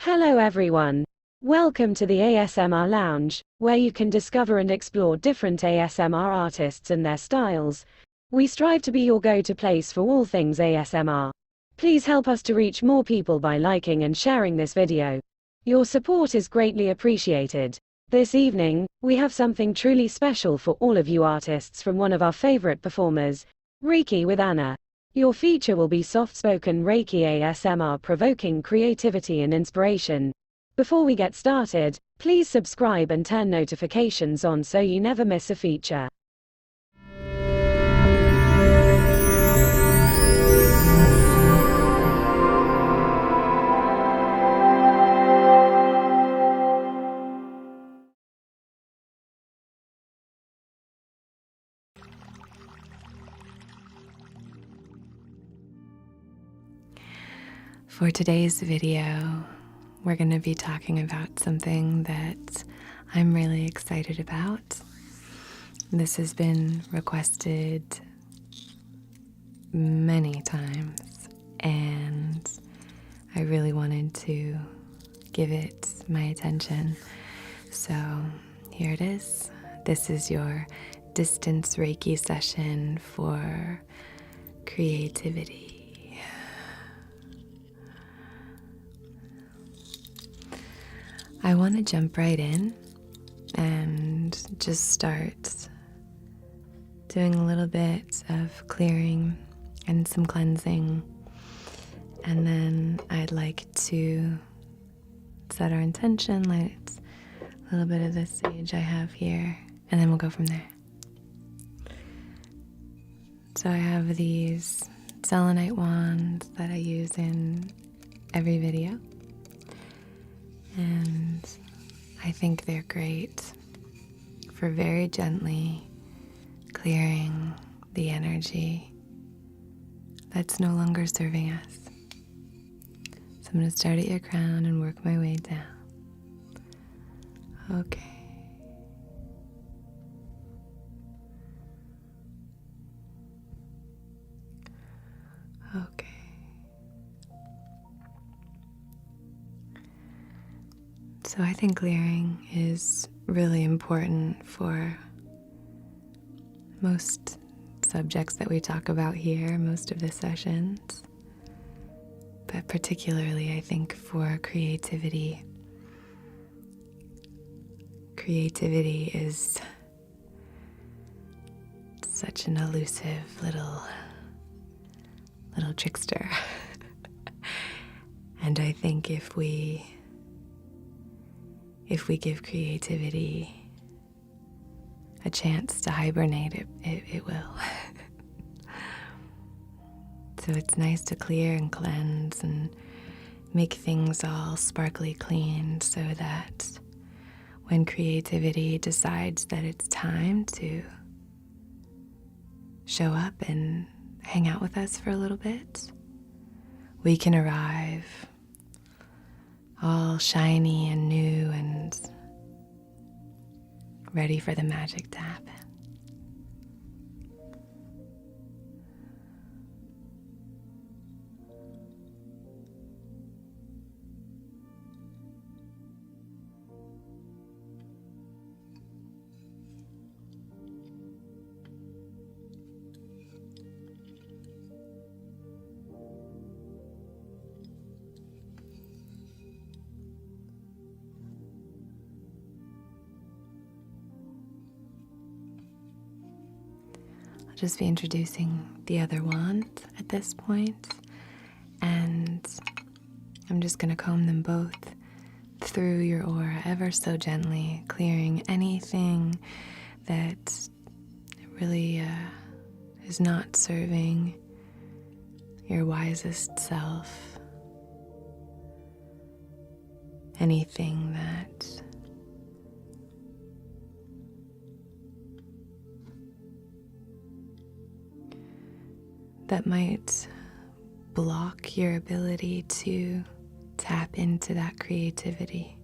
Hello everyone. Welcome to the ASMR Lounge, where you can discover and explore different ASMR artists and their styles. We strive to be your go-to place for all things ASMR. Please help us to reach more people by liking and sharing this video. Your support is greatly appreciated. This evening, we have something truly special for all of you artists from one of our favorite performers, Reiki with Anna. Your feature will be soft-spoken Reiki ASMR provoking creativity and inspiration. Before we get started, please subscribe and turn notifications on so you never miss a feature. For today's video, we're going to be talking about something that I'm really excited about. This has been requested many times, and I really wanted to give it my attention. So here it is. This is your distance Reiki session for creativity. I want to jump right in and just start doing a little bit of clearing and some cleansing. And then I'd like to set our intention, light a little bit of the sage I have here, and then we'll go from there. So I have these selenite wands that I use in every video. And I think they're great for very gently clearing the energy that's no longer serving us. So I'm going to start at your crown and work my way down. Okay. Okay. So I think clearing is really important for most subjects that we talk about here, most of the sessions, but particularly I think for creativity. Creativity is such an elusive little trickster. And I think if we give creativity a chance to hibernate, it will. So it's nice to clear and cleanse and make things all sparkly clean so that when creativity decides that it's time to show up and hang out with us for a little bit, we can arrive all shiny and new and ready for the magic to happen. I'll just be introducing the other wand at this point, and I'm just going to comb them both through your aura ever so gently, clearing anything that really is not serving your wisest self, anything that might block your ability to tap into that creativity.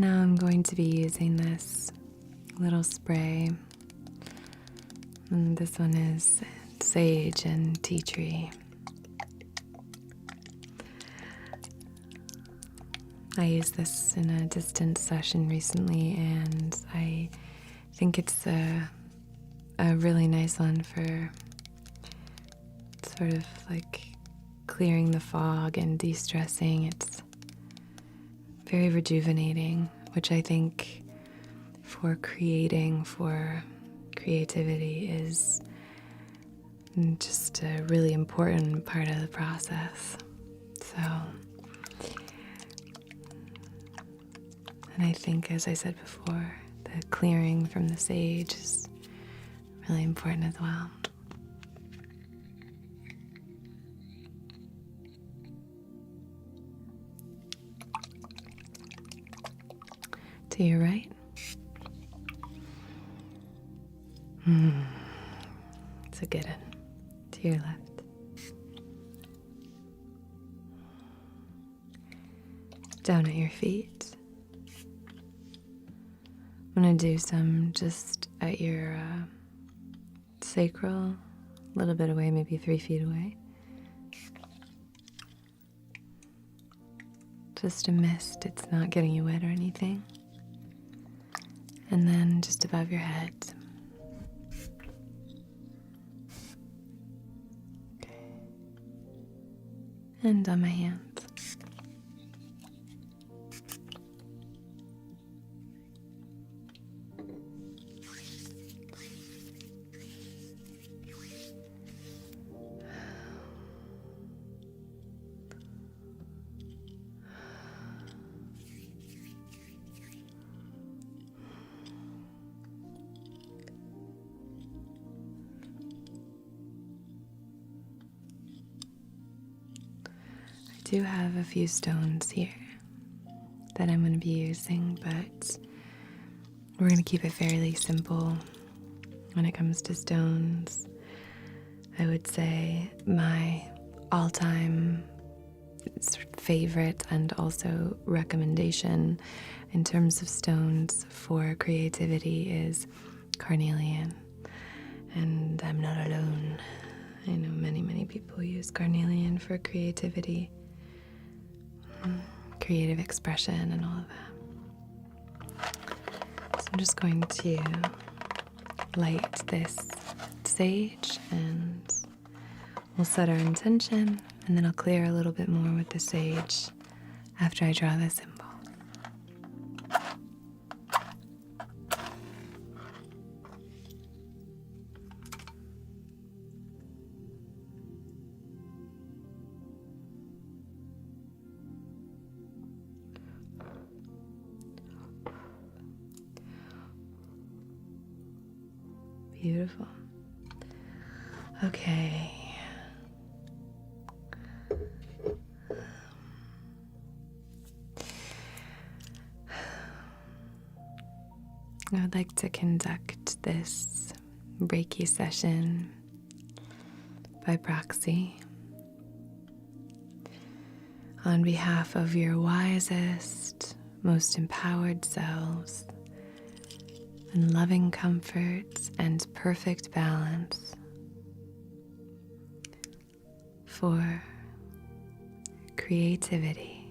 Now I'm going to be using this little spray. And this one is sage and tea tree. I used this in a distance session recently, and I think it's a really nice one for sort of like clearing the fog and de-stressing. It's very rejuvenating, which I think for creativity is just a really important part of the process. So, and I think, as I said before, the clearing from the sage is really important as well. To your right. It's a good one. To your left. Down at your feet. I'm going to do some just at your sacral, a little bit away, maybe 3 feet away. Just a mist, it's not getting you wet or anything. And then just above your head. Okay. And on my hands. I do have a few stones here that I'm going to be using, but we're going to keep it fairly simple when it comes to stones. I would say my all-time favorite and also recommendation in terms of stones for creativity is carnelian. And I'm not alone. I know many people use carnelian for creativity, creative expression, and all of that. So I'm just going to light this sage and we'll set our intention, and then I'll clear a little bit more with the sage after I draw the symbol. Beautiful. Okay. I would like to conduct this Reiki session by proxy on behalf of your wisest, most empowered selves in loving comfort and perfect balance for creativity.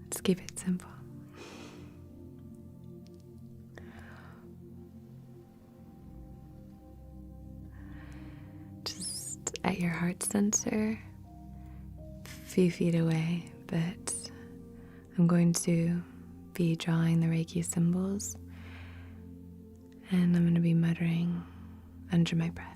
Let's keep it simple. Just at your heart center, a few feet away, but I'm going to be drawing the Reiki symbols, and I'm going to be muttering under my breath.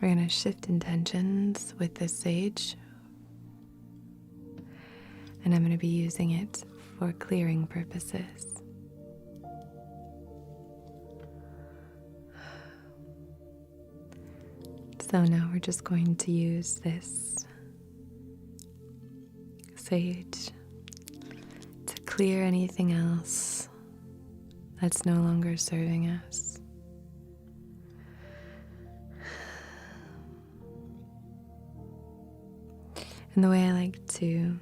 We're going to shift intentions with this sage, and I'm going to be using it for clearing purposes. So now we're just going to use this sage to clear anything else that's no longer serving us. And the way I like to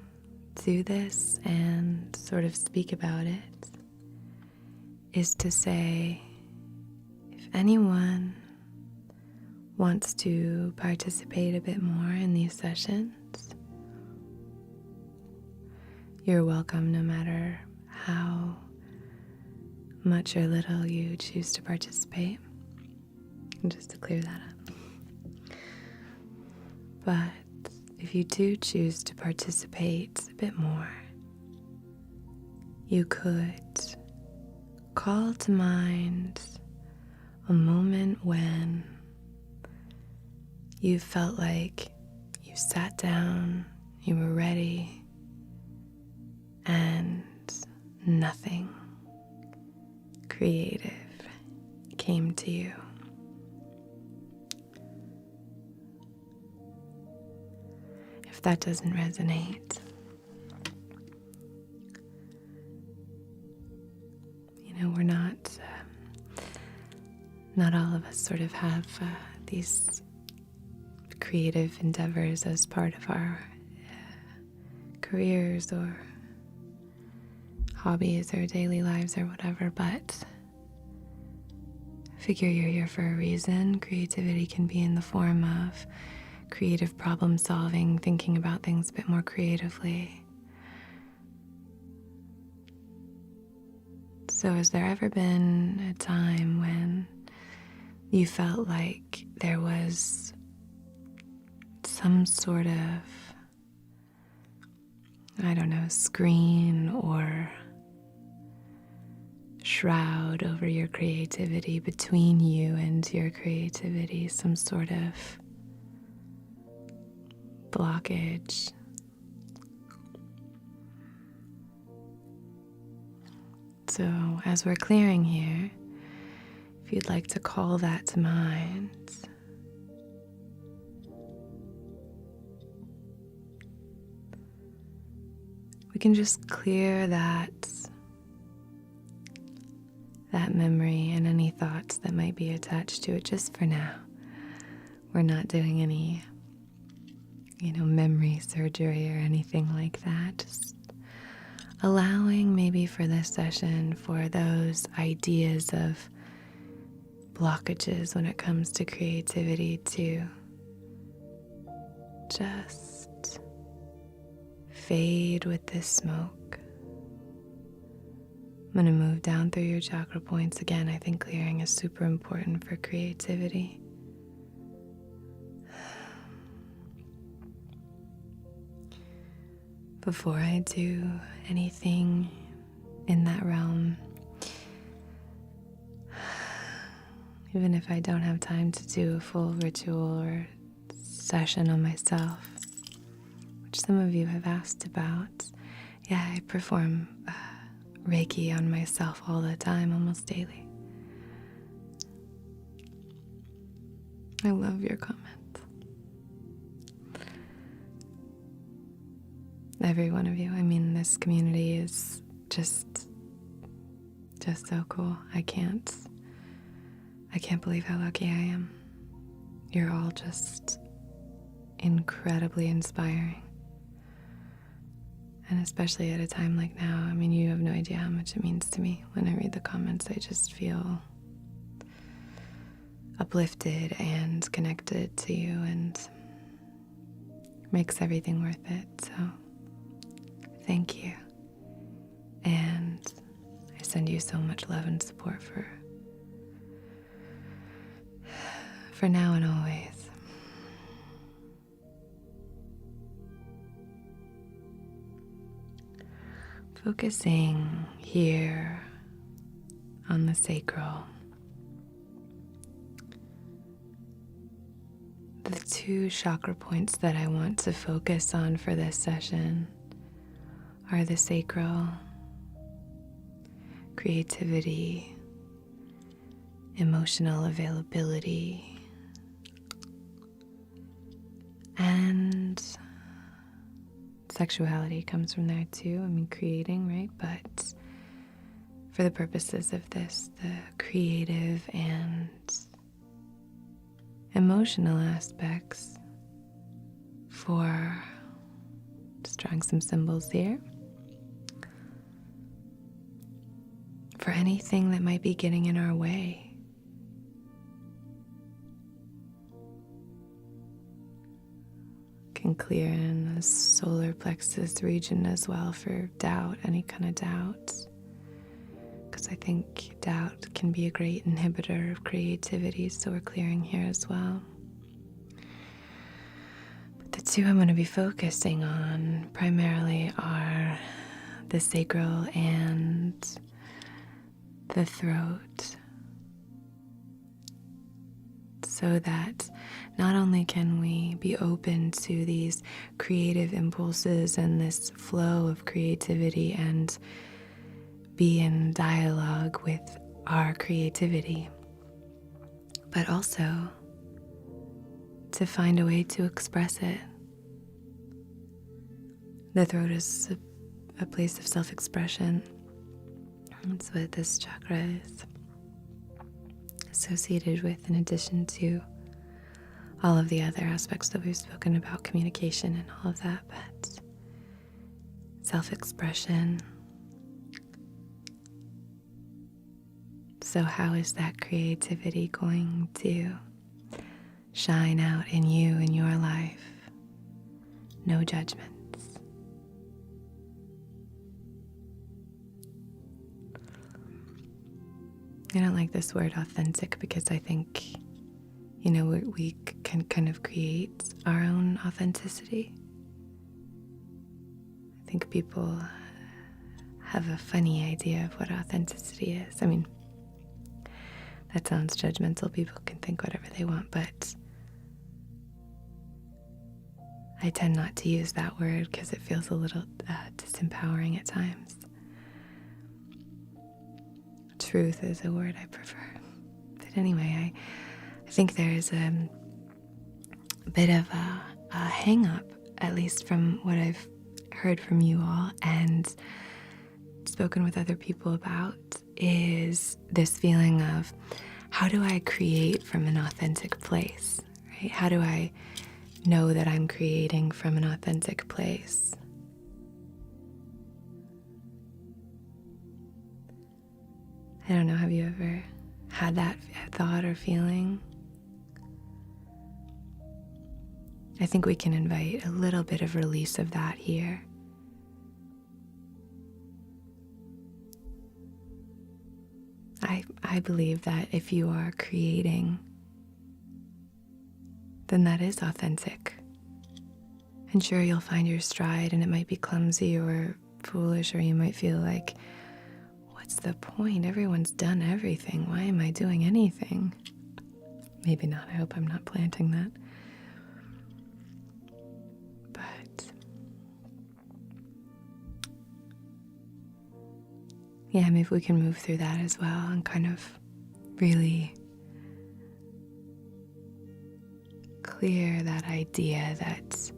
do this and sort of speak about it is to say, if anyone wants to participate a bit more in these sessions, you're welcome no matter how much or little you choose to participate. And just to clear that up. But if you do choose to participate a bit more, you could call to mind a moment when you felt like you sat down, you were ready, and nothing creative came to you. If that doesn't resonate, we're not all of us sort of have these creative endeavors as part of our careers or hobbies or daily lives or whatever, but I figure you're here for a reason. Creativity can be in the form of creative problem solving, thinking about things a bit more creatively. So has there ever been a time when you felt like there was some sort of, screen or shroud over your creativity, between you and your creativity, some sort of blockage? So as we're clearing here, if you'd like to call that to mind, we can just clear that memory and any thoughts that might be attached to it just for now. We're not doing any, memory surgery or anything like that. Just allowing maybe for this session for those ideas of blockages when it comes to creativity to just fade with this smoke. I'm going to move down through your chakra points. Again, I think clearing is super important for creativity. Before I do anything in that realm, even if I don't have time to do a full ritual or session on myself, which some of you have asked about, I perform Reiki on myself all the time, almost daily. I love your comments. Every one of you. This community is just so cool. I can't believe how lucky I am. You're all just incredibly inspiring. And especially at a time like now, you have no idea how much it means to me. When I read the comments, I just feel uplifted and connected to you, and makes everything worth it. So thank you. And I send you so much love and support for now and always. Focusing here on the sacral, The two chakra points that I want to focus on for this session are the sacral, creativity, emotional availability, and sexuality comes from there too. I mean, creating, right? But for the purposes of this, the creative and emotional aspects for just drawing some symbols here. For anything that might be getting in our way. Can clear in the solar plexus region as well for doubt, any kind of doubt. Because I think doubt can be a great inhibitor of creativity, so we're clearing here as well. But the two I'm going to be focusing on primarily are the sacral and the throat, so that not only can we be open to these creative impulses and this flow of creativity and be in dialogue with our creativity, but also to find a way to express it. The throat is a place of self-expression. That's what this chakra is associated with, in addition to all of the other aspects that we've spoken about, communication and all of that, but self-expression. So how is that creativity going to shine out in you, in your life? No judgments. I don't like this word authentic because I think, we can kind of create our own authenticity. I think people have a funny idea of what authenticity is. I mean, that sounds judgmental. People can think whatever they want, but I tend not to use that word because it feels a little disempowering at times. Truth is a word I prefer. But anyway, I think there's a bit of a hang-up, at least from what I've heard from you all and spoken with other people about, is this feeling of, how do I create from an authentic place, right? How do I know that I'm creating from an authentic place? I don't know, have you ever had that thought or feeling? I think we can invite a little bit of release of that here. I believe that if you are creating, then that is authentic. And sure, you'll find your stride and it might be clumsy or foolish, or you might feel like, what's the point? Everyone's done everything. Why am I doing anything? Maybe not. I hope I'm not planting that. But yeah, maybe we can move through that as well and kind of really clear that idea that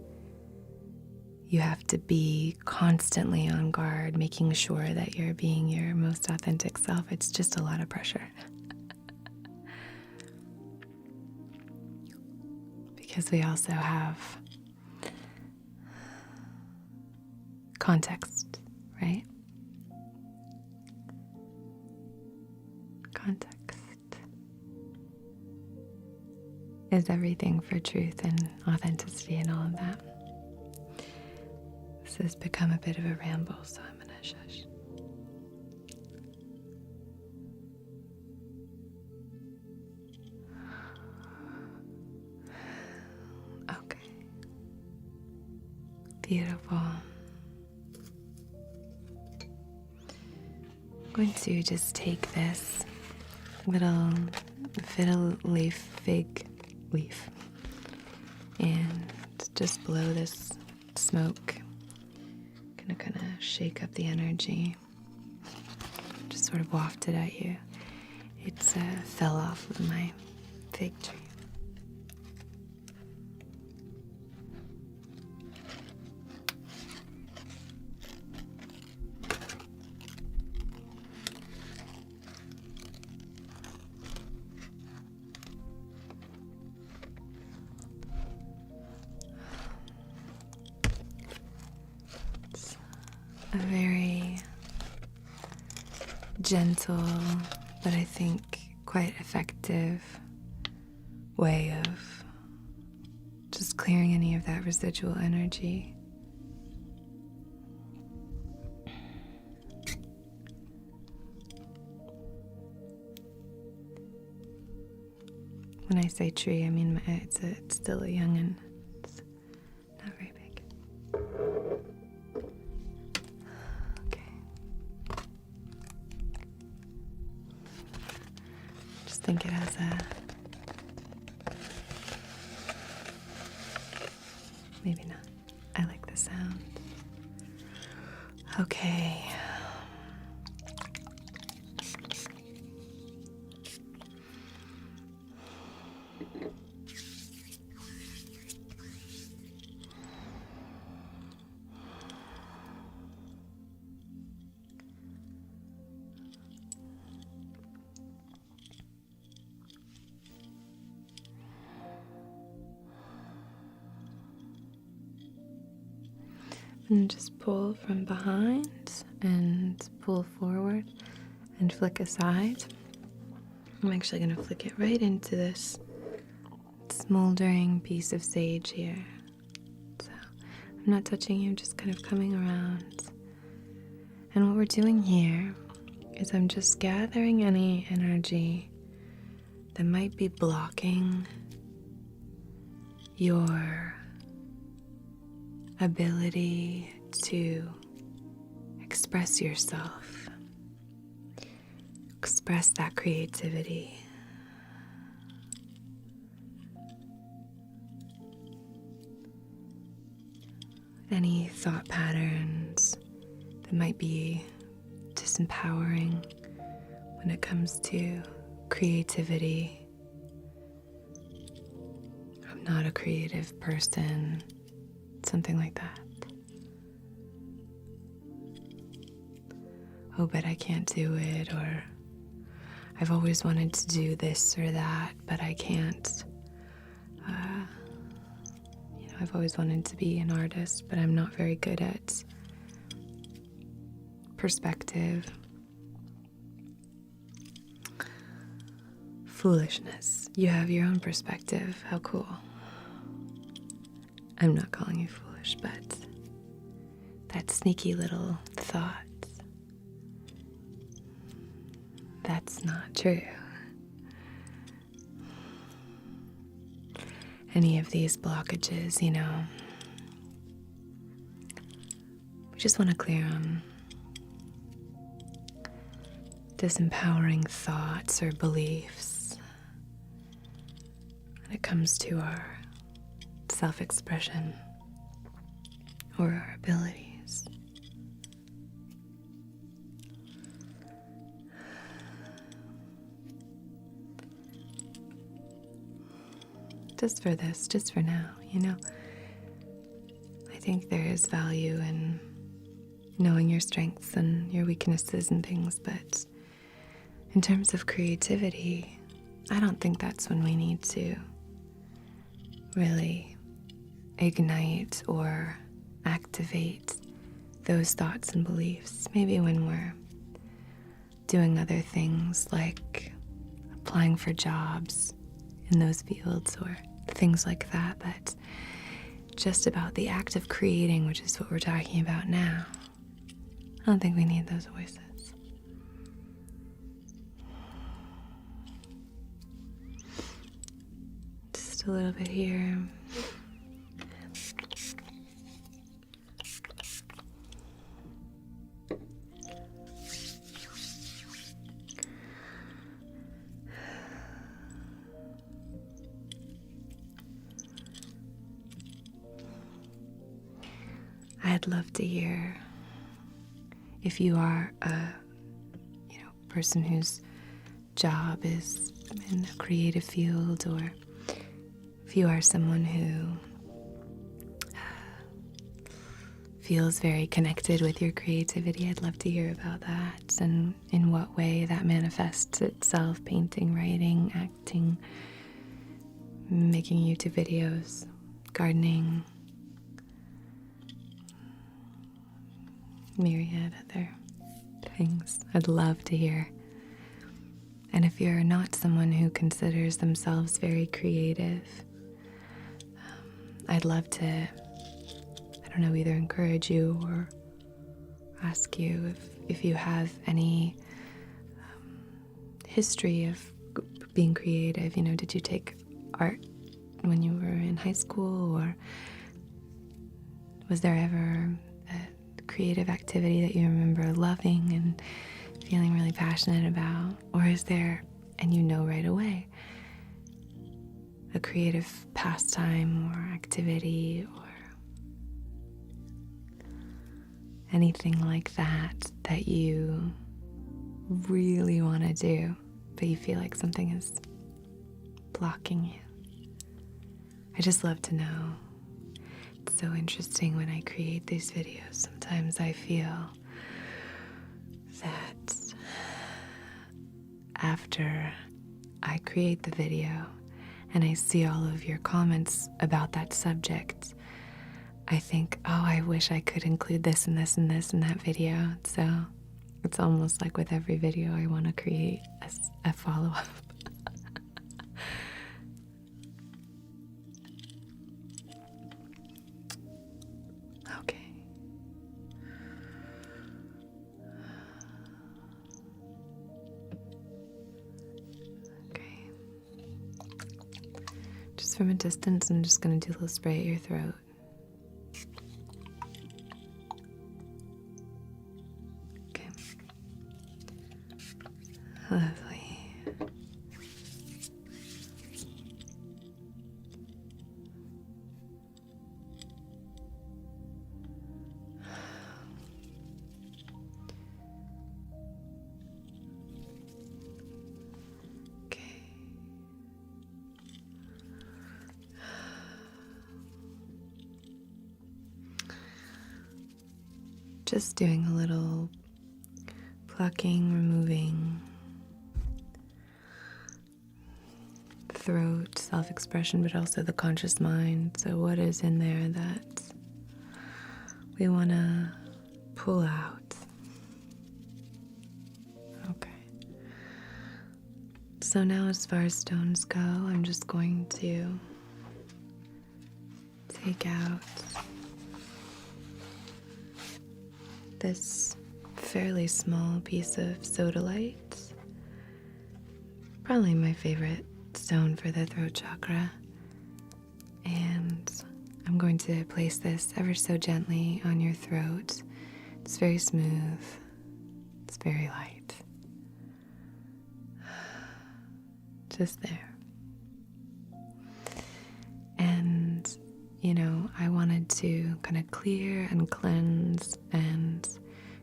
you have to be constantly on guard, making sure that you're being your most authentic self. It's just a lot of pressure. Because we also have context, right? Context is everything for truth and authenticity and all of that. This has become a bit of a ramble, so I'm gonna shush. Okay. Beautiful. I'm going to just take this little fiddle leaf fig leaf. and just blow this smoke. Gonna kind of shake up the energy, just sort of waft it at you. It fell off of my fig tree. A very gentle, but I think quite effective way of just clearing any of that residual energy. When I say tree, I mean it's still a youngin'. It's not very big. I think it has maybe not. I like the sound. Okay. And just pull from behind and pull forward and flick aside. I'm actually going to flick it right into this smoldering piece of sage here. So I'm not touching you, just kind of coming around. And what we're doing here is I'm just gathering any energy that might be blocking your ability to express yourself, express that creativity. Any thought patterns that might be disempowering when it comes to creativity. I'm not a creative person. Something like that. Oh, but I can't do it, or I've always wanted to do this or that, but I can't. I've always wanted to be an artist, but I'm not very good at perspective. Foolishness. You have your own perspective. How cool. I'm not calling you foolish, but that sneaky little thought, that's not true. Any of these blockages, we just want to clear them. Disempowering thoughts or beliefs when it comes to our self-expression or our abilities. Just for now, I think there is value in knowing your strengths and your weaknesses and things, but in terms of creativity, I don't think that's when we need to really ignite or activate those thoughts and beliefs. Maybe when we're doing other things like applying for jobs in those fields or things like that, but just about the act of creating, which is what we're talking about now. I don't think we need those voices. Just a little bit here. I'd love to hear if you are a person whose job is in a creative field, or if you are someone who feels very connected with your creativity. I'd love to hear about that and in what way that manifests itself: painting, writing, acting, making YouTube videos, gardening, myriad other things. I'd love to hear. And if you're not someone who considers themselves very creative, I'd love to, either encourage you or ask you if you have any history of being creative. Did you take art when you were in high school, or was there ever a creative activity that you remember loving and feeling really passionate about? Or is there, and right away, a creative pastime or activity or anything like that that you really want to do, but you feel like something is blocking you? I just love to know. It's so interesting when I create these videos. Sometimes I feel that after I create the video and I see all of your comments about that subject, I think, oh, I wish I could include this and this and this in that video. So it's almost like with every video I want to create a follow-up. Okay. Okay. Just from a distance, I'm just going to do a little spray at your throat. Okay. Lovely. Just doing a little plucking, removing throat, self-expression, but also the conscious mind. So what is in there that we want to pull out? Okay. So now, as far as stones go, I'm just going to take out this fairly small piece of sodalite, probably my favorite stone for the throat chakra, and I'm going to place this ever so gently on your throat. It's very smooth, it's very light, just there. And I wanted to kind of clear and cleanse and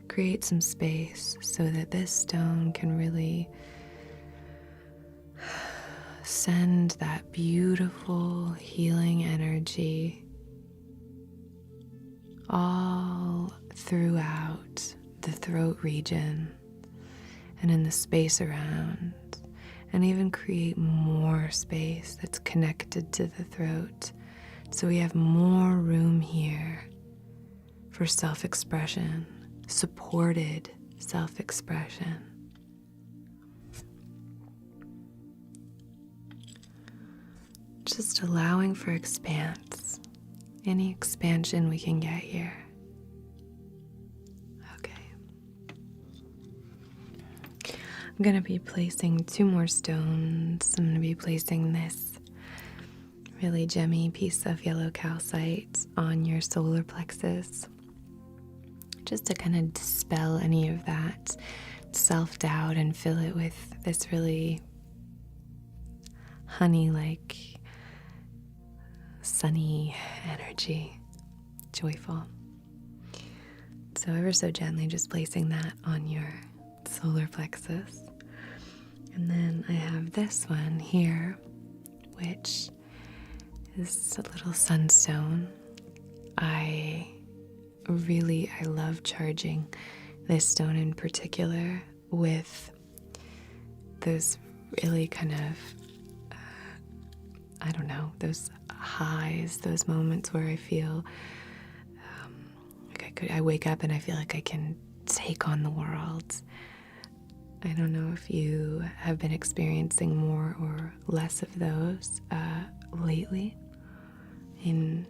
create some space so that this stone can really send that beautiful healing energy all throughout the throat region and in the space around, and even create more space that's connected to the throat. So we have more room here for self-expression, supported self-expression. Just allowing for expanse, any expansion we can get here. Okay. I'm going to be placing 2 more stones. I'm going to be placing this really gemmy piece of yellow calcite on your solar plexus, just to kind of dispel any of that self-doubt and fill it with this really honey-like sunny energy, joyful. So ever so gently just placing that on your solar plexus. And then I have this one here, which is a little sunstone. I love charging this stone in particular with those really kind of, those highs, those moments where I feel like I wake up and I feel like I can take on the world. I don't know if you have been experiencing more or less of those lately. In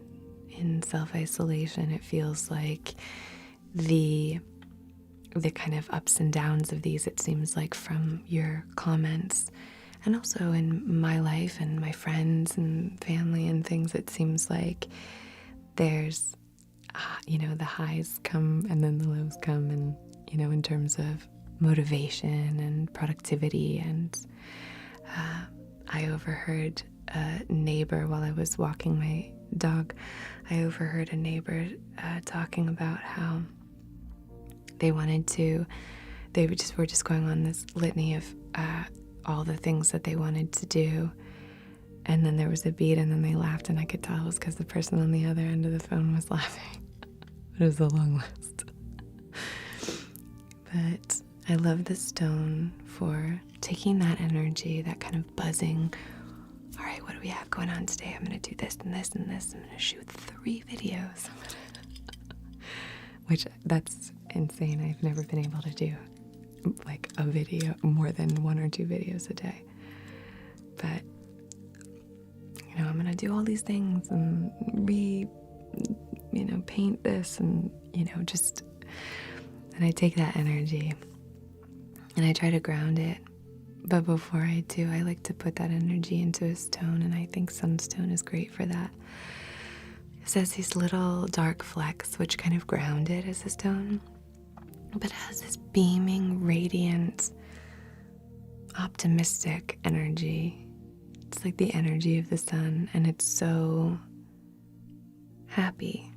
self-isolation, it feels like the kind of ups and downs of these, it seems like, from your comments, and also in my life and my friends and family and things, it seems like there's, the highs come and then the lows come, and, in terms of motivation and productivity. And I overheard a neighbor while I was walking my dog. I overheard a neighbor talking about how they were just going on this litany of all the things that they wanted to do. And then there was a beat, and then they laughed, and I could tell it was because the person on the other end of the phone was laughing. It was a long list. But I love the stone for taking that energy, that kind of buzzing. All right, what do we have going on today? I'm going to do this and this and this. I'm going to shoot 3 videos. Which, that's insane. I've never been able to do like a video, more than 1 or 2 videos a day. But, I'm going to do all these things and paint this and, and I take that energy and I try to ground it. But before I do, I like to put that energy into a stone, and I think sunstone is great for that. It says these little dark flecks, which kind of ground it as a stone, but it has this beaming, radiant, optimistic energy. It's like the energy of the sun, and it's so happy.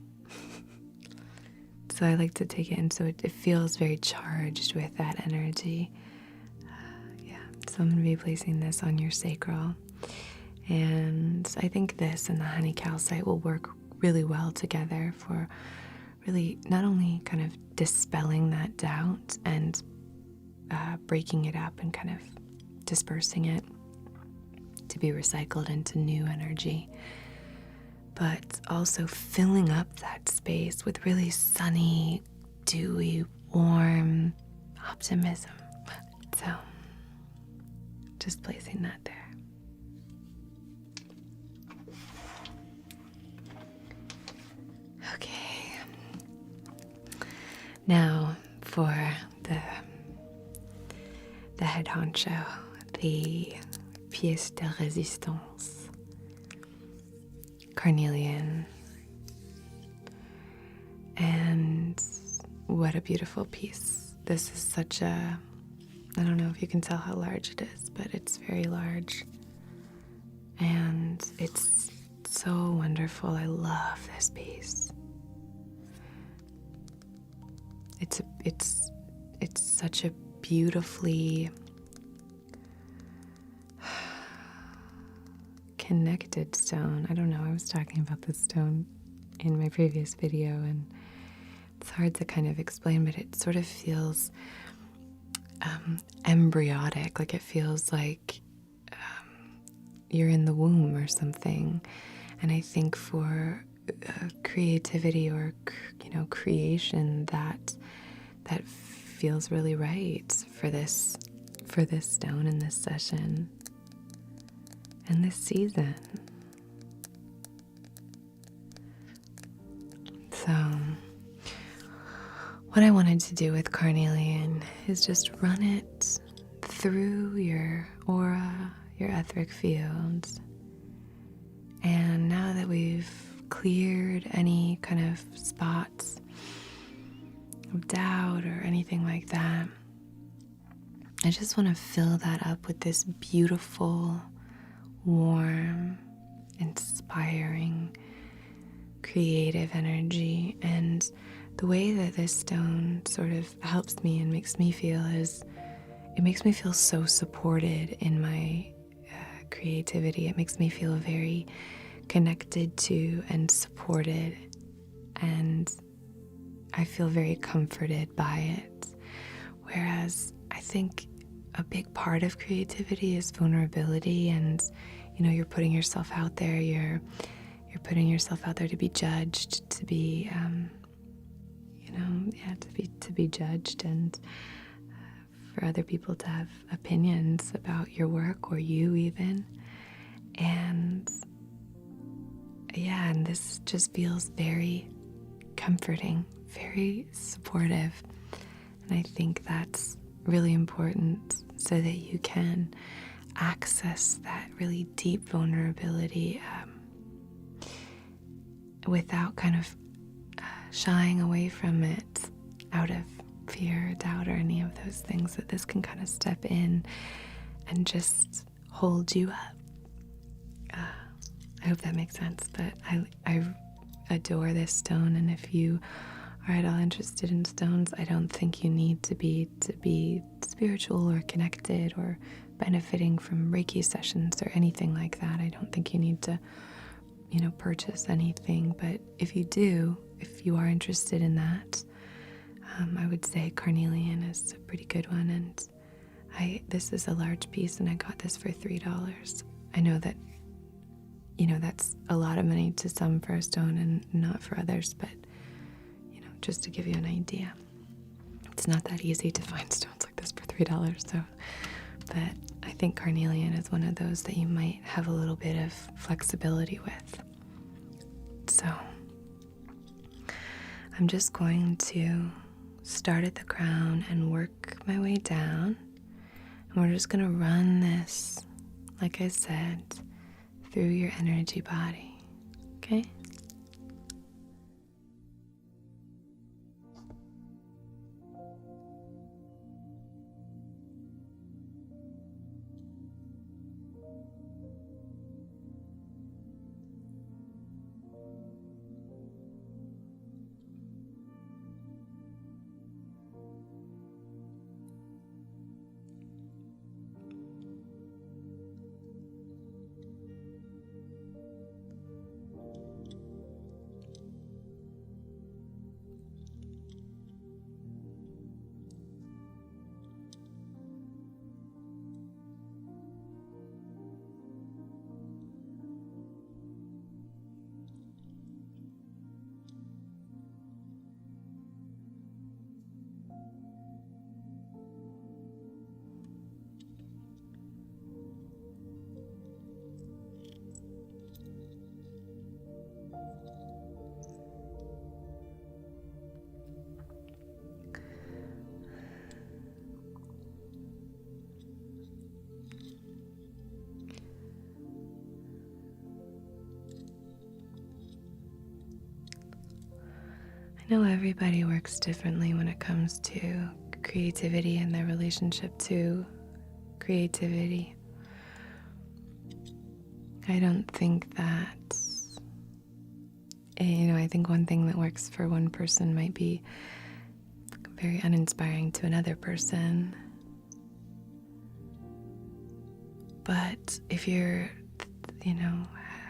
So I like to take it, and so it feels very charged with that energy. So I'm going to be placing this on your sacral, and I think this and the honey calcite will work really well together for really not only kind of dispelling that doubt and breaking it up and kind of dispersing it to be recycled into new energy, but also filling up that space with really sunny, dewy, warm optimism. So just placing that there. Okay. Now for the head honcho, the pièce de résistance, carnelian. And what a beautiful piece. This is such a, I don't know if you can tell how large it is, but it's very large. And it's so wonderful. I love this piece. It's such a beautifully connected stone. I don't know, I was talking about this stone in my previous video, and it's hard to kind of explain, but it sort of feels embryonic, like it feels like you're in the womb or something. And I think for creativity or creation, that feels really right for this stone in this session and this season. So what I wanted to do with carnelian is just run it through your aura, your etheric fields. And now that we've cleared any kind of spots of doubt or anything like that, I just want to fill that up with this beautiful, warm, inspiring, creative energy, and the way that this stone sort of helps me and makes me feel is it makes me feel so supported in my creativity. It makes me feel very connected to and supported, and I feel very comforted by it. Whereas I think a big part of creativity is vulnerability, and you're putting yourself out there. You're putting yourself out there to be judged, to be to be judged, and for other people to have opinions about your work or you even. And and this just feels very comforting, very supportive. And I think that's really important so that you can access that really deep vulnerability without kind of shying away from it out of fear or doubt or any of those things, that this can kind of step in and just hold you up. I hope that makes sense, but I adore this stone, and if you are at all interested in stones, I don't think you need to be spiritual or connected or benefiting from Reiki sessions or anything like that. I don't think you need to purchase anything, but if you are interested in that, I would say carnelian is a pretty good one, and this is a large piece, and I got this for $3. I know that that's a lot of money to some for a stone and not for others, but just to give you an idea, it's not that easy to find stones like this for $3. So, but I think carnelian is one of those that you might have a little bit of flexibility with. So I'm just going to start at the crown and work my way down. And we're just going to run this, like I said, through your energy body. Okay? I know everybody works differently when it comes to creativity and their relationship to creativity. I don't think that, I think one thing that works for one person might be very uninspiring to another person. But if you're,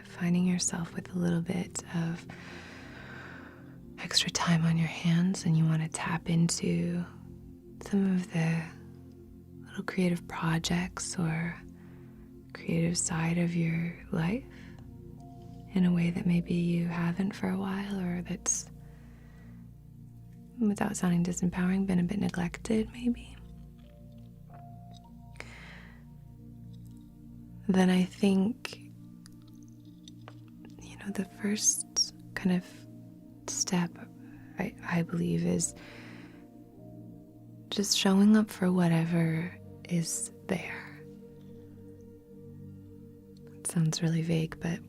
finding yourself with a little bit of extra time on your hands and you want to tap into some of the little creative projects or creative side of your life in a way that maybe you haven't for a while, or that's, without sounding disempowering, been a bit neglected maybe, then I think, the first kind of step, I believe, is just showing up for whatever is there. It sounds really vague, but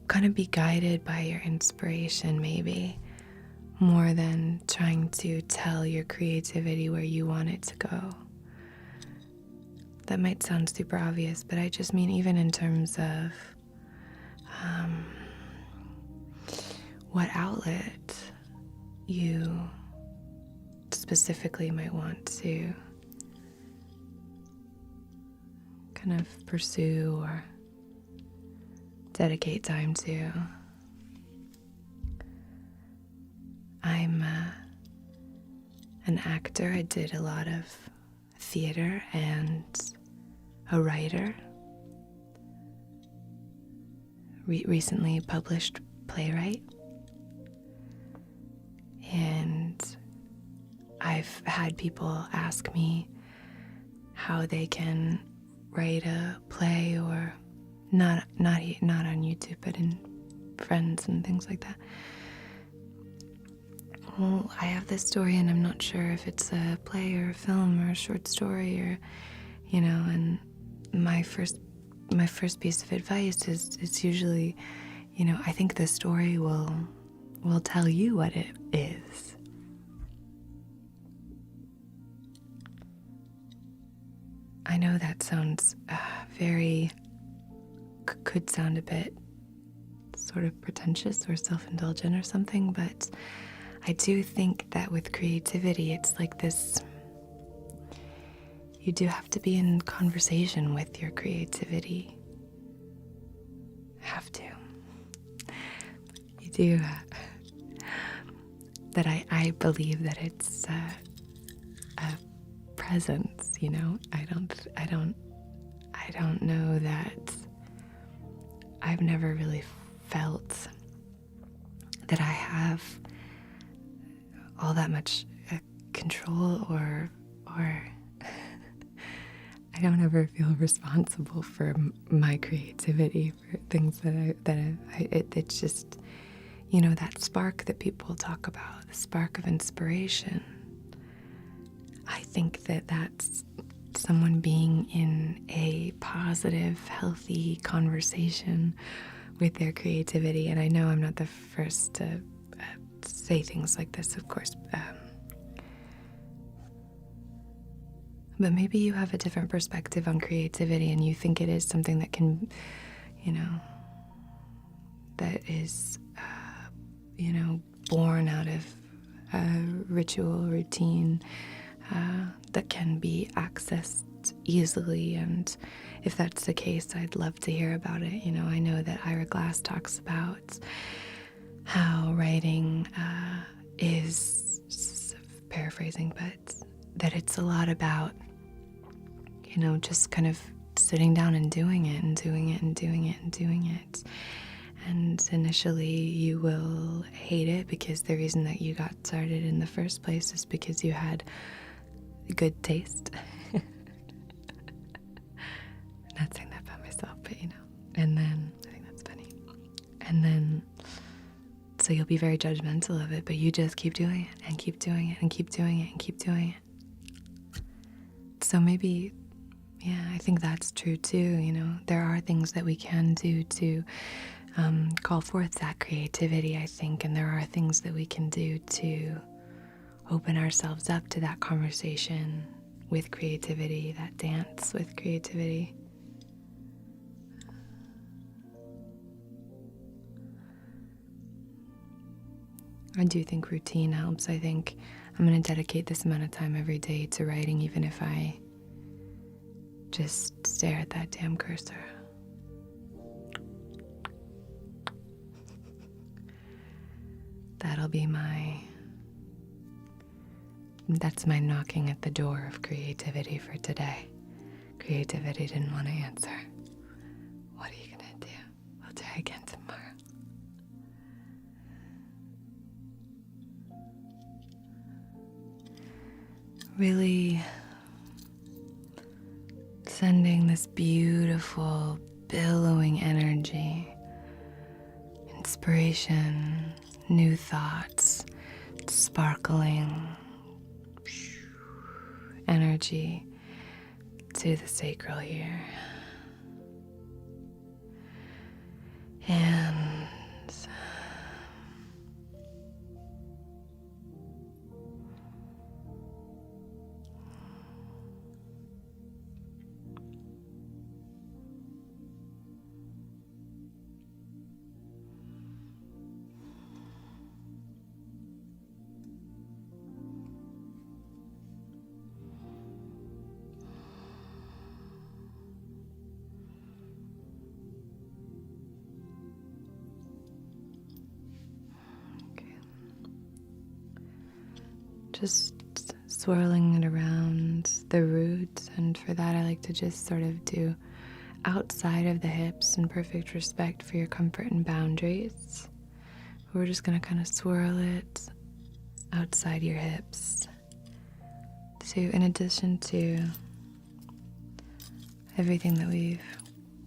kind of be guided by your inspiration maybe, more than trying to tell your creativity where you want it to go. That might sound super obvious, but I just mean even in terms of what outlet you specifically might want to kind of pursue or dedicate time to. I'm an actor. I did a lot of theater and a writer. Recently published playwright. And I've had people ask me how they can write a play, or not on YouTube, but in Friends and things like that. Well, I have this story and I'm not sure if it's a play or a film or a short story, or, and my first piece of advice is it's usually, I think the story will tell you what it is. I know that sounds could sound a bit sort of pretentious or self-indulgent or something, but I do think that with creativity, it's like this, you do have to be in conversation with your creativity. Have to. You do. That I believe that it's a presence, I don't know that I've never really felt that I have all that much control or I don't ever feel responsible for my creativity, for things it's just, that spark that people talk about, the spark of inspiration. I think that that's someone being in a positive, healthy conversation with their creativity. And I know I'm not the first to say things like this, of course. But maybe you have a different perspective on creativity and you think it is something that can, that is, born out of ritual, routine, that can be accessed easily. And if that's the case, I'd love to hear about it. I know that Ira Glass talks about how writing is, paraphrasing, but that it's a lot about, just kind of sitting down and doing it and doing it and doing it and doing it. And initially you will hate it because the reason that you got started in the first place is because you had good taste. Not saying that about myself, but and then I think that's funny. And then so you'll be very judgmental of it, but you just keep doing it and keep doing it and keep doing it and keep doing it. So maybe, I think that's true too. There are things that we can do to call forth that creativity, I think, and there are things that we can do to open ourselves up to that conversation with creativity, that dance with creativity. I do think routine helps. I think I'm going to dedicate this amount of time every day to writing, even if I just stare at that damn cursor. That'll be that's my knocking at the door of creativity for today. Creativity didn't want to answer. What are you going to do? We'll try again tomorrow. Really sending this beautiful, billowing energy, inspiration, new thoughts, sparkling energy to the sacral here. And just swirling it around the roots. And for that, I like to just sort of do outside of the hips in perfect respect for your comfort and boundaries. We're just going to kind of swirl it outside your hips. So in addition to everything that we've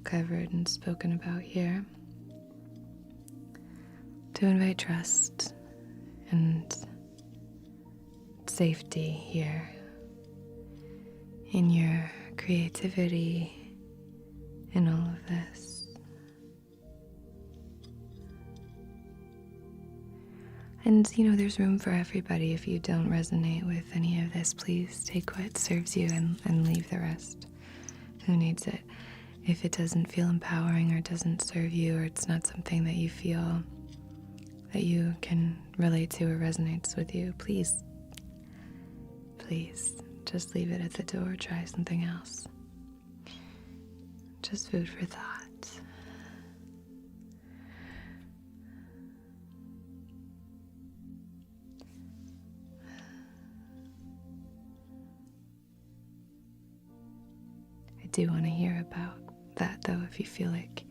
covered and spoken about here, to invite trust and safety here in your creativity in all of this. And there's room for everybody. If you don't resonate with any of this, please take what serves you and leave the rest. Who needs it? If it doesn't feel empowering or doesn't serve you, or it's not something that you feel that you can relate to or resonates with you, please just leave it at the door. Try something else. Just food for thought. I do want to hear about that, though, if you feel like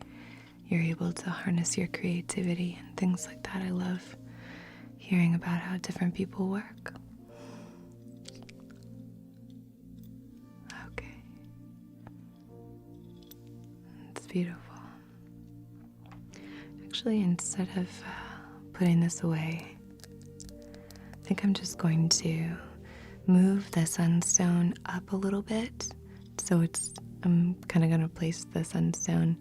you're able to harness your creativity and things like that. I love hearing about how different people work. Okay. It's beautiful. Actually, instead of putting this away, I think I'm just going to move the sunstone up a little bit. So I'm kind of going to place the sunstone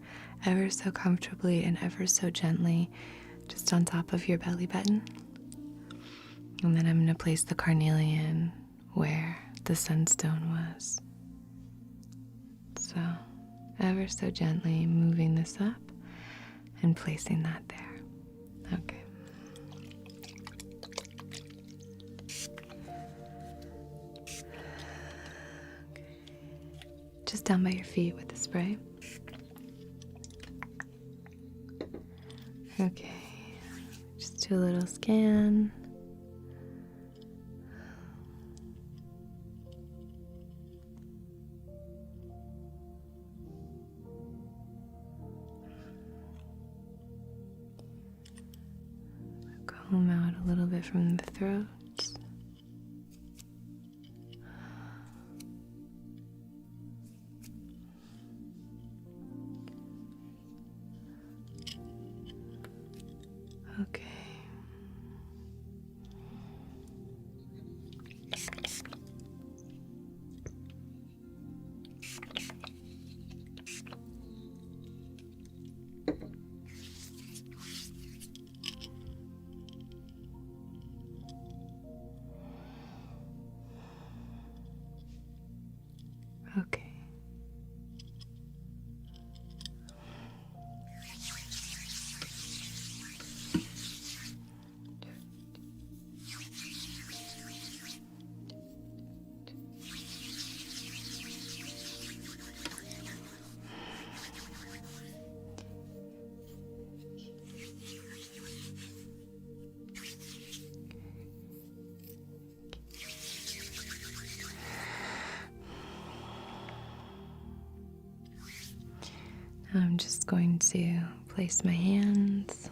ever so comfortably and ever so gently just on top of your belly button. And then I'm going to place the carnelian where the sunstone was. So ever so gently moving this up and placing that there. Okay. Just down by your feet with the spray. Okay, just do a little scan. Comb out a little bit from the throat. Okay. Okay. Now I'm just going to place my hands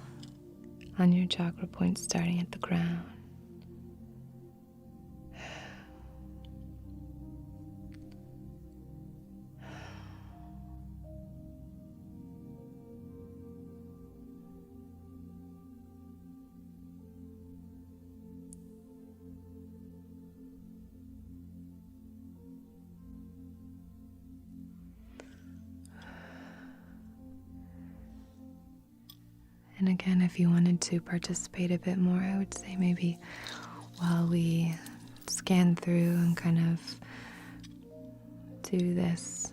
on your chakra points starting at the crown. And again, if you wanted to participate a bit more, I would say maybe while we scan through and kind of do this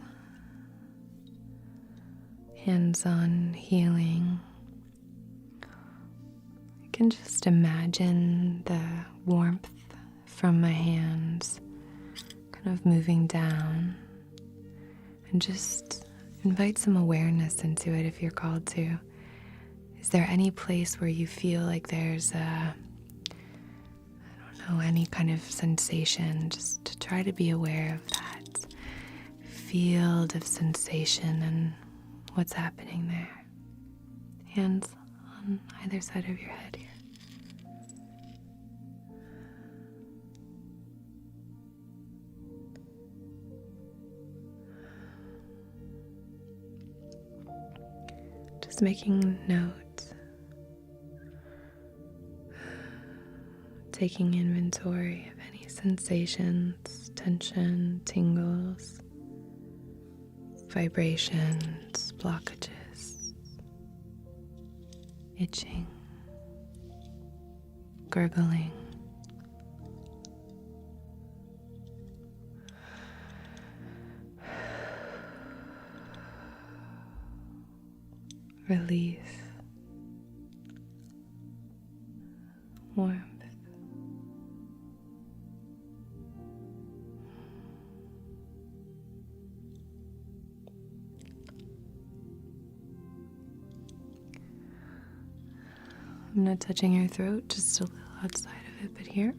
hands-on healing, I can just imagine the warmth from my hands kind of moving down, and just invite some awareness into it if you're called to. Is there any place where you feel like there's a, any kind of sensation, just to try to be aware of that field of sensation and what's happening there. Hands on either side of your head here. Just making notes, taking inventory of any sensations, tension, tingles, vibrations, blockages, itching, gurgling. Release, warmth, I'm not touching your throat, just a little outside of it, but here.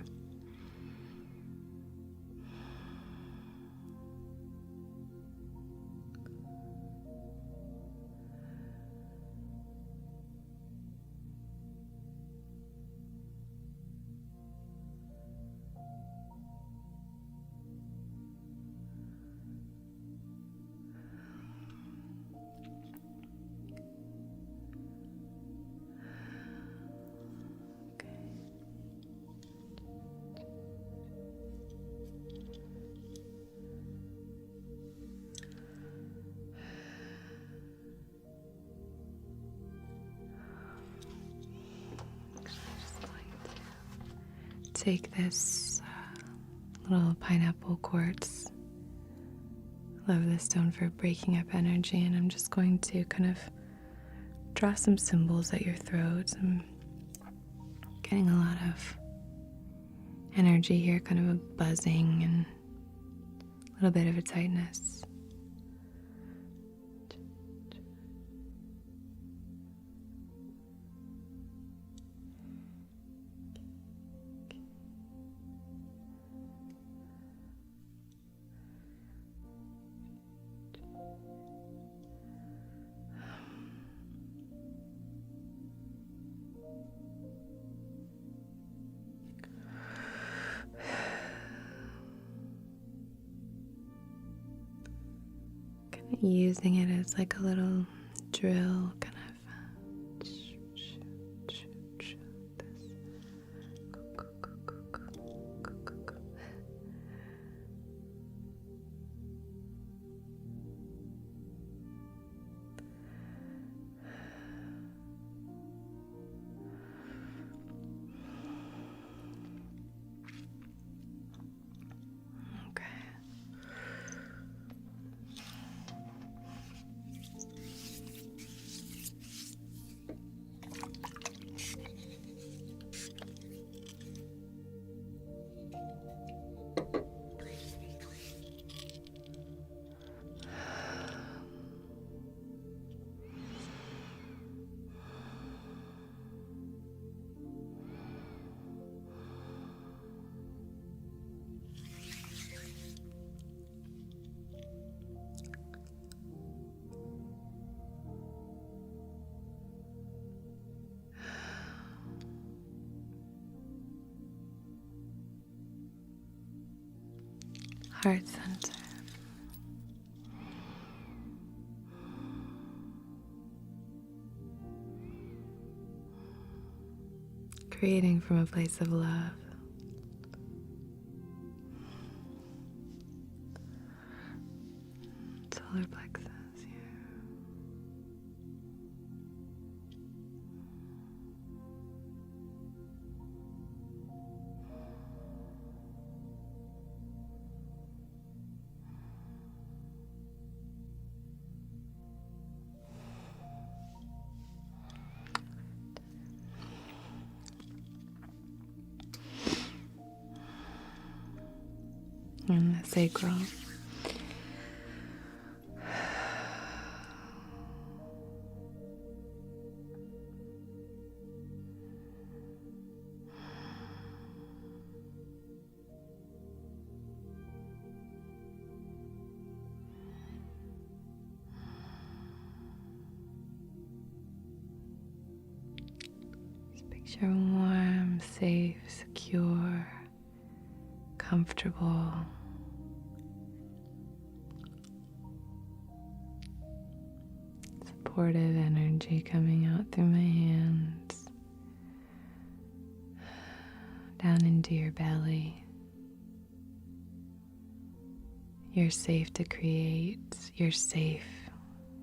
Take this little pineapple quartz. Love this stone for breaking up energy, and I'm just going to kind of draw some symbols at your throat. I'm getting a lot of energy here, kind of a buzzing and a little bit of a tightness. Using it as like a little drill, kind of. Okay. Heart center. Creating from a place of love. Solar plexus here. And the sacral. You're warm, safe, secure, comfortable. Supportive energy coming out through my hands, down into your belly. You're safe to create. You're safe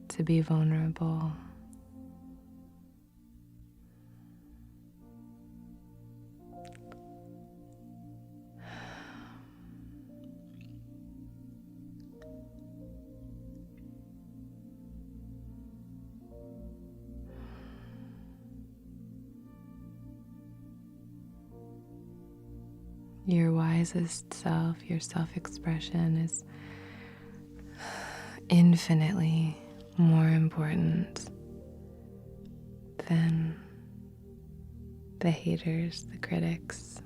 to be vulnerable. Your wisest self, your self-expression is infinitely more important than the haters, the critics,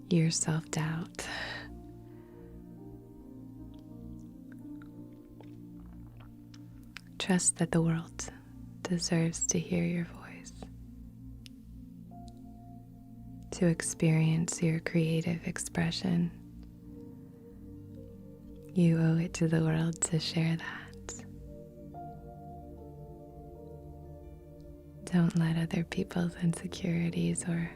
your self-doubt. Trust that the world deserves to hear your voice, to experience your creative expression. You owe it to the world to share that. Don't let other people's insecurities or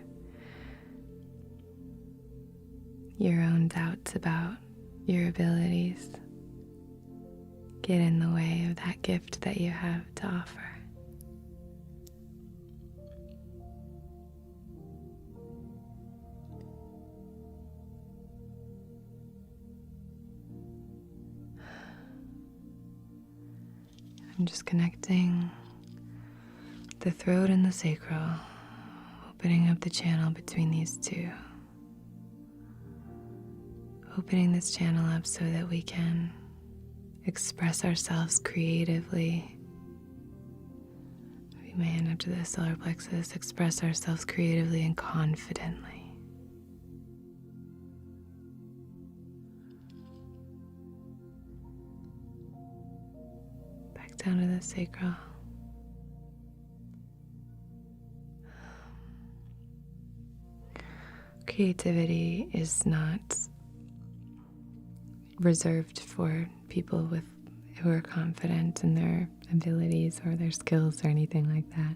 your own doubts about your abilities get in the way of that gift that you have to offer. I'm just connecting the throat and the sacral, opening up the channel between these two. Opening this channel up so that we can express ourselves creatively. Maybe my hand up to the solar plexus, express ourselves creatively and confidently. Back down to the sacral. Creativity is not reserved for people who are confident in their abilities or their skills or anything like that.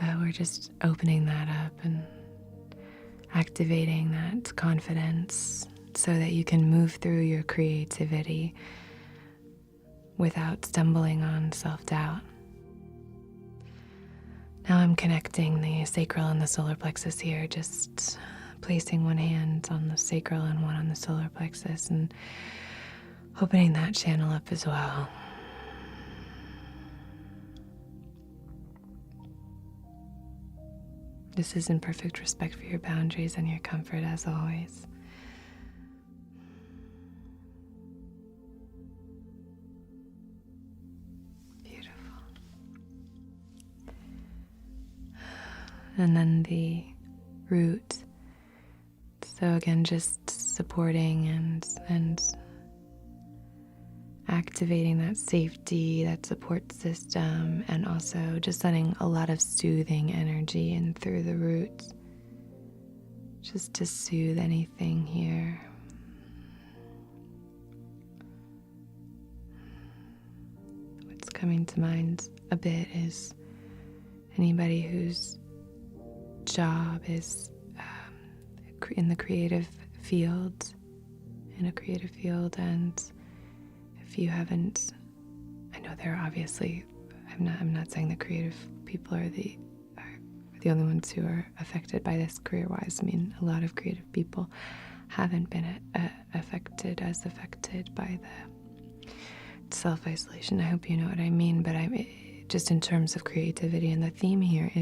But we're just opening that up and activating that confidence so that you can move through your creativity without stumbling on self-doubt. Now I'm connecting the sacral and the solar plexus here, just placing one hand on the sacral and one on the solar plexus and opening that channel up as well. This is in perfect respect for your boundaries and your comfort as always. Beautiful. And then the root. So again, just supporting and activating that safety, that support system, and also just sending a lot of soothing energy in through the roots, just to soothe anything here. What's coming to mind a bit is anybody whose job is in a creative field, and if you haven't, I know there are obviously, I'm not saying the creative people are the only ones who are affected by this career-wise. I mean, a lot of creative people haven't been affected by the self-isolation. I hope you know what I mean, but just in terms of creativity and the theme here,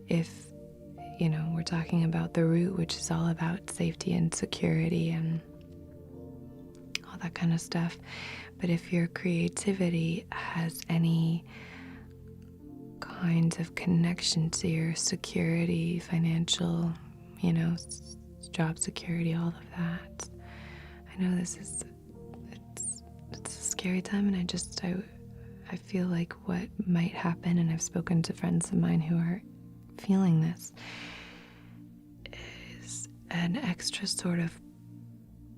if you know, we're talking about the root, which is all about safety and security and all that kind of stuff. But if your creativity has any kind of connection to your security, financial, job security, all of that, I know it's a scary time, and I feel like what might happen, and I've spoken to friends of mine who are feeling this, is an extra sort of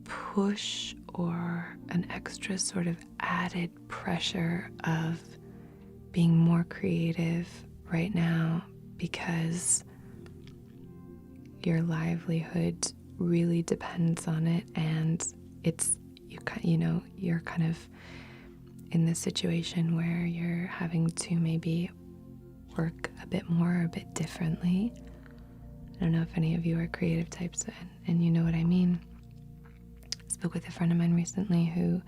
push or an extra sort of added pressure of being more creative right now because your livelihood really depends on it, and you're kind of in this situation where you're having to maybe work a bit more, a bit differently. I don't know if any of you are creative types, and you know what I mean. I spoke with a friend of mine recently who,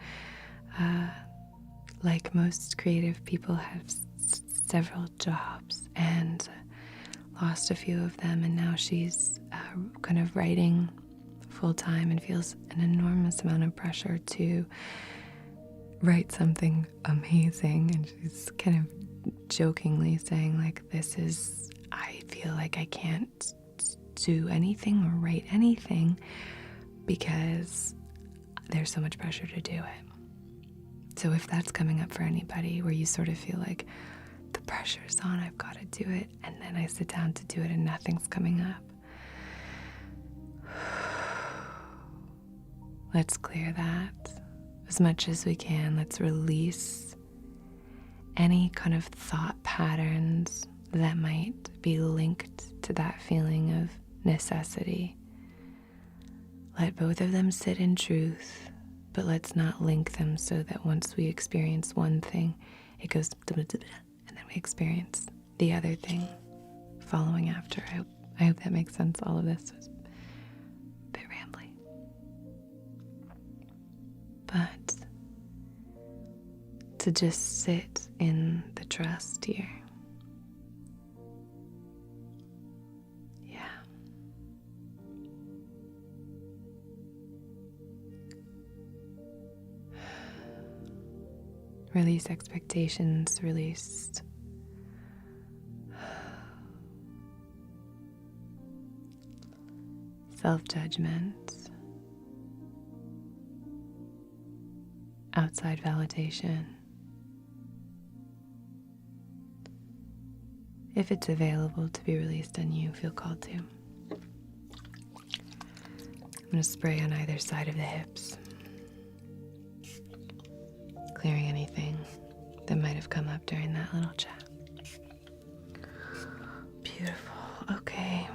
like most creative people, have several jobs and lost a few of them, and now she's kind of writing full-time and feels an enormous amount of pressure to write something amazing. And she's kind of jokingly saying, like, I feel like I can't do anything or write anything because there's so much pressure to do it. So if that's coming up for anybody, where you sort of feel like the pressure's on, I've got to do it, and then I sit down to do it and nothing's coming up, let's clear that as much as we can. Let's release any kind of thought patterns that might be linked to that feeling of necessity. Let both of them sit in truth, but let's not link them so that once we experience one thing, it goes and then we experience the other thing following after. I hope that makes sense. All of this was a bit rambly. But to just sit in the trust here. Yeah. Release expectations, release self-judgment, outside validation. If it's available to be released and you feel called to. I'm going to spray on either side of the hips, clearing anything that might have come up during that little chat. Beautiful. Okay.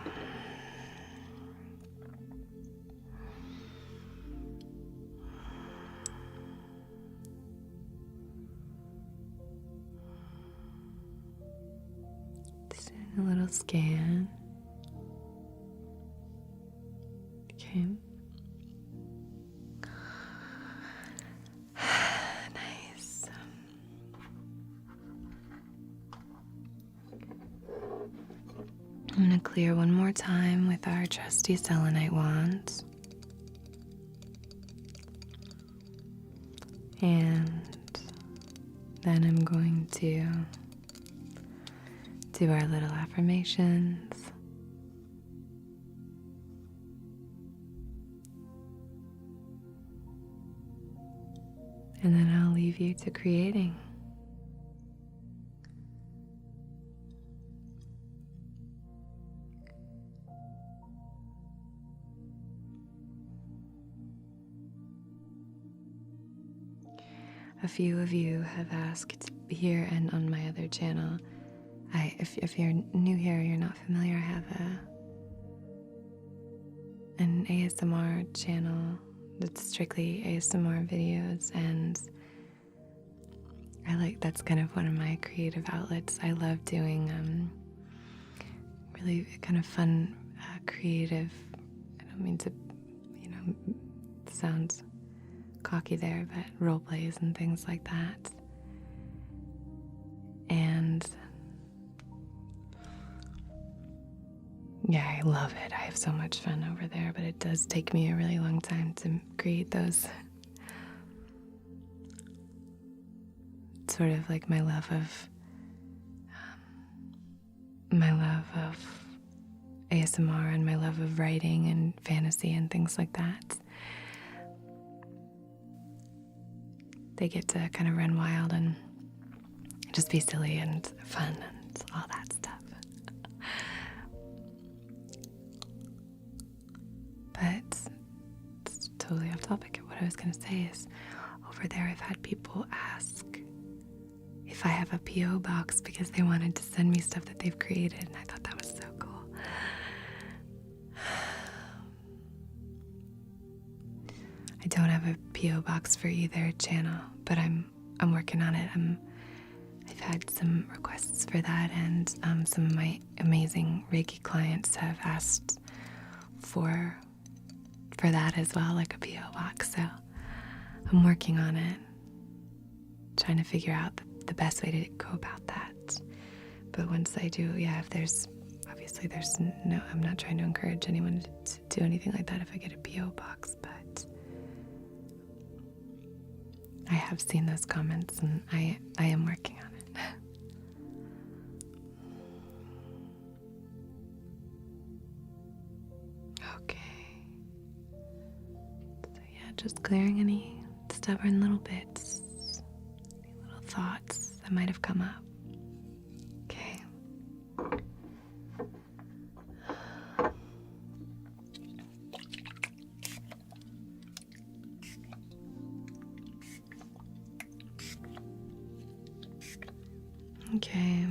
Just doing a little scan. Okay. Nice. I'm going to clear one more time with our trusty selenite wand. And then I'm going to do our little affirmations. And then I'll leave you to creating. A few of you have asked here and on my other channel. If you're new here, you're not familiar, I have an ASMR channel that's strictly ASMR videos, and that's kind of one of my creative outlets. I love doing really kind of fun, creative, I don't mean to, sound cocky there, but role plays and things like that. And yeah, I love it. I have so much fun over there, but it does take me a really long time to create those. It's sort of like my love of ASMR and my love of writing and fantasy and things like that. They get to kind of run wild, and just be silly and fun and all that stuff. But it's totally off topic. What I was going to say is, over there I've had people ask if I have a P.O. box because they wanted to send me stuff that they've created, and I thought that was so cool. I don't have a P.O. box for either channel, but I'm working on it. I've had some requests for that, and some of my amazing Reiki clients have asked for that as well, like a P.O. box. So I'm working on it, trying to figure out the best way to go about that. But once I do, if there's no, I'm not trying to encourage anyone to do anything like that if I get a P.O. box, but I have seen those comments and I am working on it. Okay. So just clearing any stubborn little bits, any little thoughts that might have come up. Okay. Okay.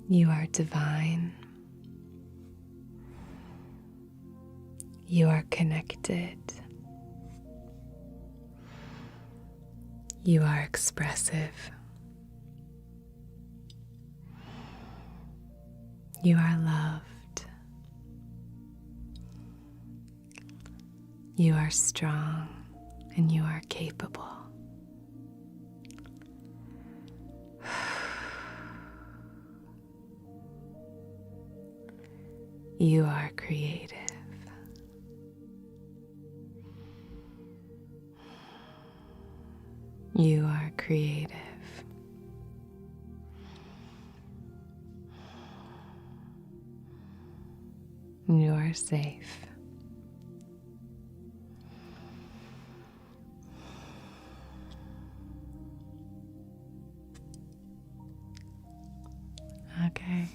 You are divine. You are connected. You are expressive. You are loved. You are strong and you are capable. You are creative. You are creative. You are safe. Okay.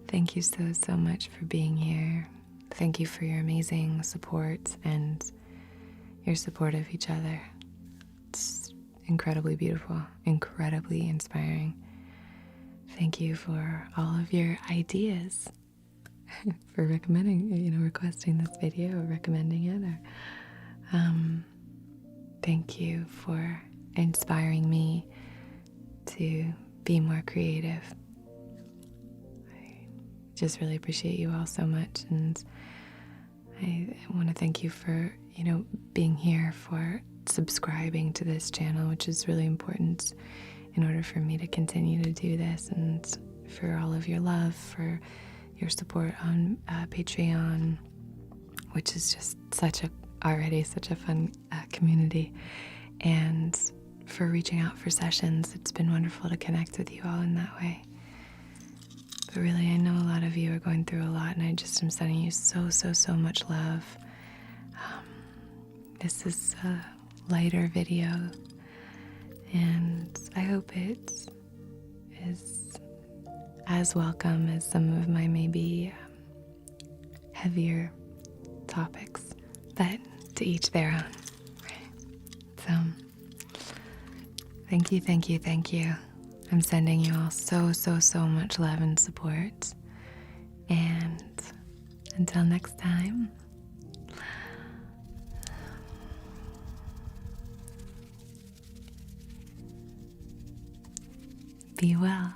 Thank you so much for being here. Thank you for your amazing support and your support of each other. It's incredibly beautiful, incredibly inspiring. Thank you for all of your ideas, for recommending, requesting this video or recommending it. Thank you for inspiring me to be more creative. I just really appreciate you all so much, and I want to thank you for, being here, for subscribing to this channel, which is really important in order for me to continue to do this, and for all of your love, for your support on Patreon, which is just already such a fun community, and for reaching out for sessions. It's been wonderful to connect with you all in that way. But really, I know a lot of you are going through a lot, and I just am sending you so much love. This is a lighter video, and I hope it is as welcome as some of my maybe heavier topics, but to each their own. So thank you. I'm sending you all so much love and support, and until next time, be well.